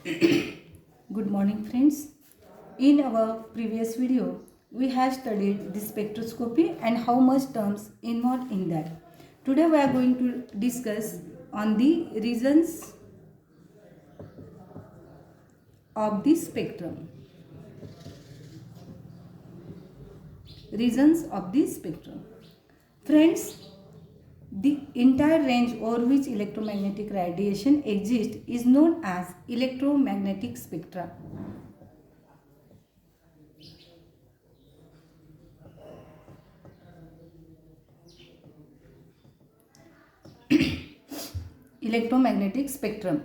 Good morning, friends. In our previous video, we have studied the spectroscopy and how much terms involved in that. Today we are going to discuss on the reasons of the spectrum. Reasons of the spectrum. Friends, the entire range over which electromagnetic radiation exists is known as electromagnetic spectra. Electromagnetic spectrum.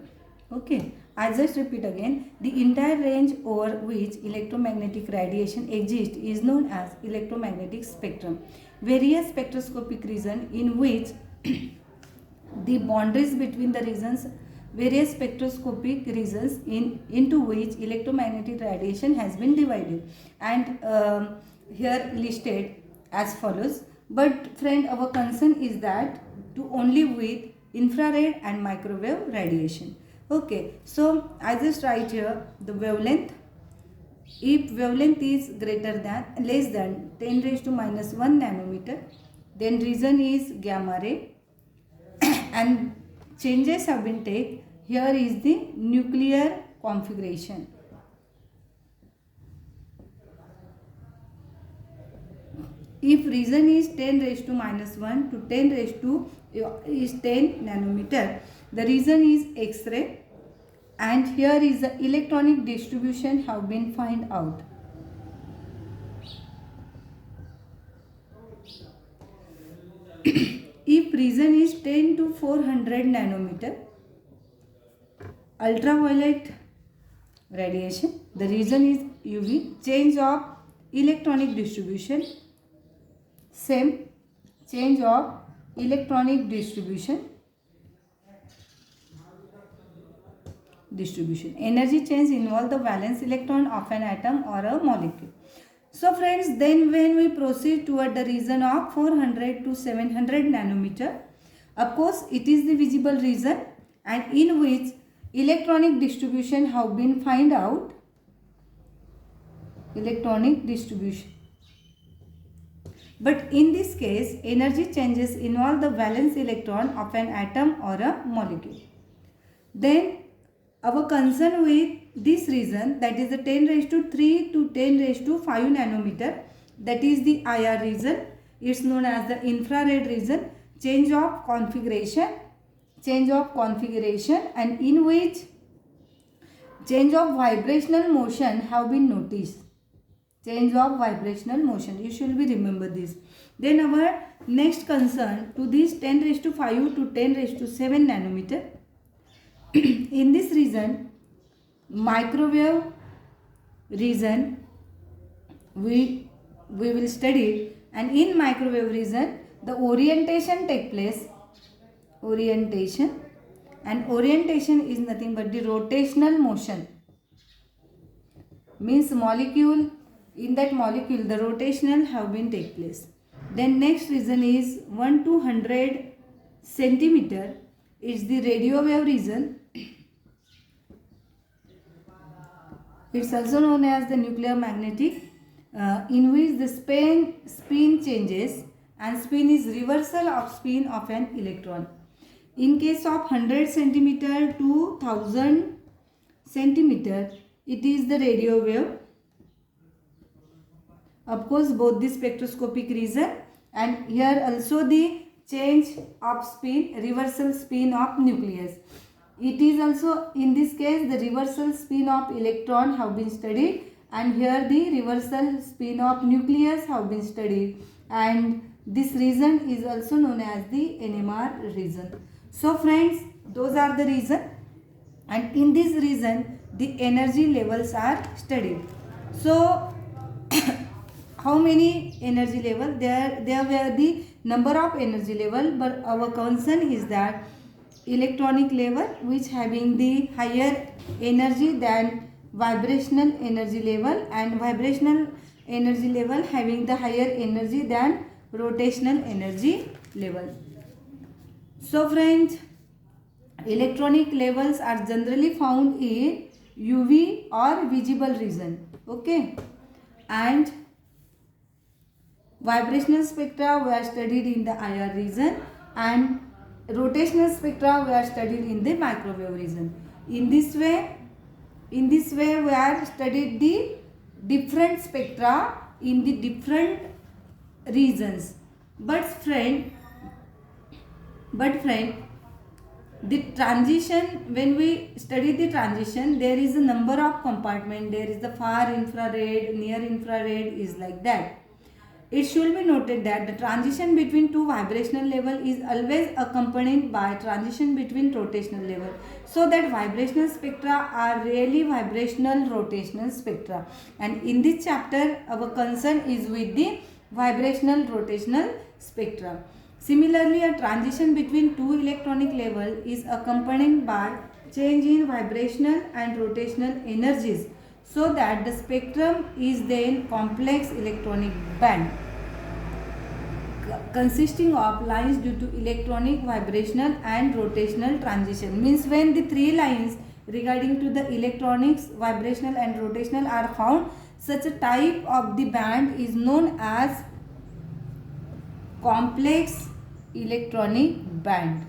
Okay, I just repeat again. The entire range over which electromagnetic radiation exists is known as electromagnetic spectrum. Various spectroscopic regions in which the boundaries between the regions, various spectroscopic regions into which electromagnetic radiation has been divided, and here listed as follows. But friend, our concern is that to only with infrared and microwave radiation. Okay, so I just write here the wavelength. If wavelength is greater than less than 10 raised to minus 1 nanometer, then region is gamma ray and changes have been taken. Here is the nuclear configuration. If region is 10 raised to minus 1 to 10 raised to is 10 nanometer, the region is X-ray, and here is the electronic distribution have been find out. If region is 10 to 400 nanometer, ultraviolet radiation, the region is UV. Change of electronic distribution, same change of electronic distribution. Energy change involve the valence electron of an atom or a molecule. So friends, then when we proceed toward the region of 400 to 700 nanometer, of course it is the visible region, and in which electronic distribution have been find out. Electronic distribution. But in this case, energy changes involve the valence electron of an atom or a molecule. Then our concern with this region, that is the 10 raised to 3 to 10 raised to 5 nanometer, that is the IR region. It's known as the infrared region. Change of configuration, and in which change of vibrational motion have been noticed. Change of vibrational motion, you should be remember this. Then our next concern to this 10 raised to 5 to 10 raised to 7 nanometer. In this region, microwave region, we will study, and in microwave region the orientation take place. Orientation is nothing but the rotational motion, means molecule, in that molecule the rotational have been take place. Then next region is 1 to 100 centimeter is the radio wave region. It's also known as the nuclear magnetic, in which the spin changes, and spin is reversal of spin of an electron. In case of 100 centimeter to 1000 centimeter, it is the radio wave. Of course, both the spectroscopic region, and here also the change of spin, reversal spin of nucleus. It is also in this case the reversal spin of electron have been studied, and here the reversal spin of nucleus have been studied, and this region is also known as the NMR region. So friends, those are the reason, and in this region the energy levels are studied. So how many energy level? There were the number of energy level, but our concern is that electronic level which having the higher energy than vibrational energy level, and vibrational energy level having the higher energy than rotational energy level. So friends, electronic levels are generally found in UV or visible region. Okay, and vibrational spectra we are studied in the IR region, and rotational spectra we are studied in the microwave region. In this way we are studied the different spectra in the different regions. But friend, the transition, when we study the transition, there is a number of compartment. There is the far infrared, near infrared, is like that. It should be noted that the transition between two vibrational level is always accompanied by transition between rotational level, so that vibrational spectra are really vibrational rotational spectra. And in this chapter our concern is with the vibrational rotational spectra. Similarly, a transition between two electronic level is accompanied by change in vibrational and rotational energies, so that the spectrum is then complex electronic band consisting of lines due to electronic, vibrational and rotational transition. Means when the three lines regarding to the electronics, vibrational and rotational are found, such a type of the band is known as complex electronic band.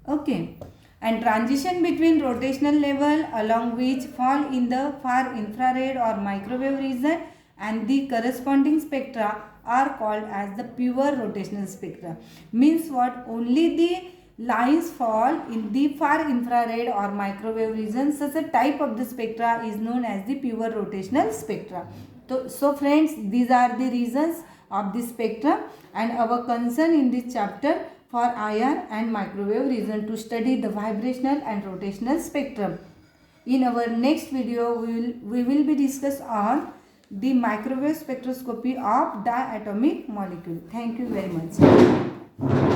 Okay, and transition between rotational level along which fall in the far infrared or microwave region and the corresponding spectra are called as the pure rotational spectra. Means what? Only the lines fall in the far infrared or microwave region. Such a type of the spectra is known as the pure rotational spectra. So friends, these are the reasons of the spectra, and our concern in this chapter for IR and microwave region to study the vibrational and rotational spectrum. In our next video, we will be discuss on the microwave spectroscopy of diatomic molecule. Thank you very much.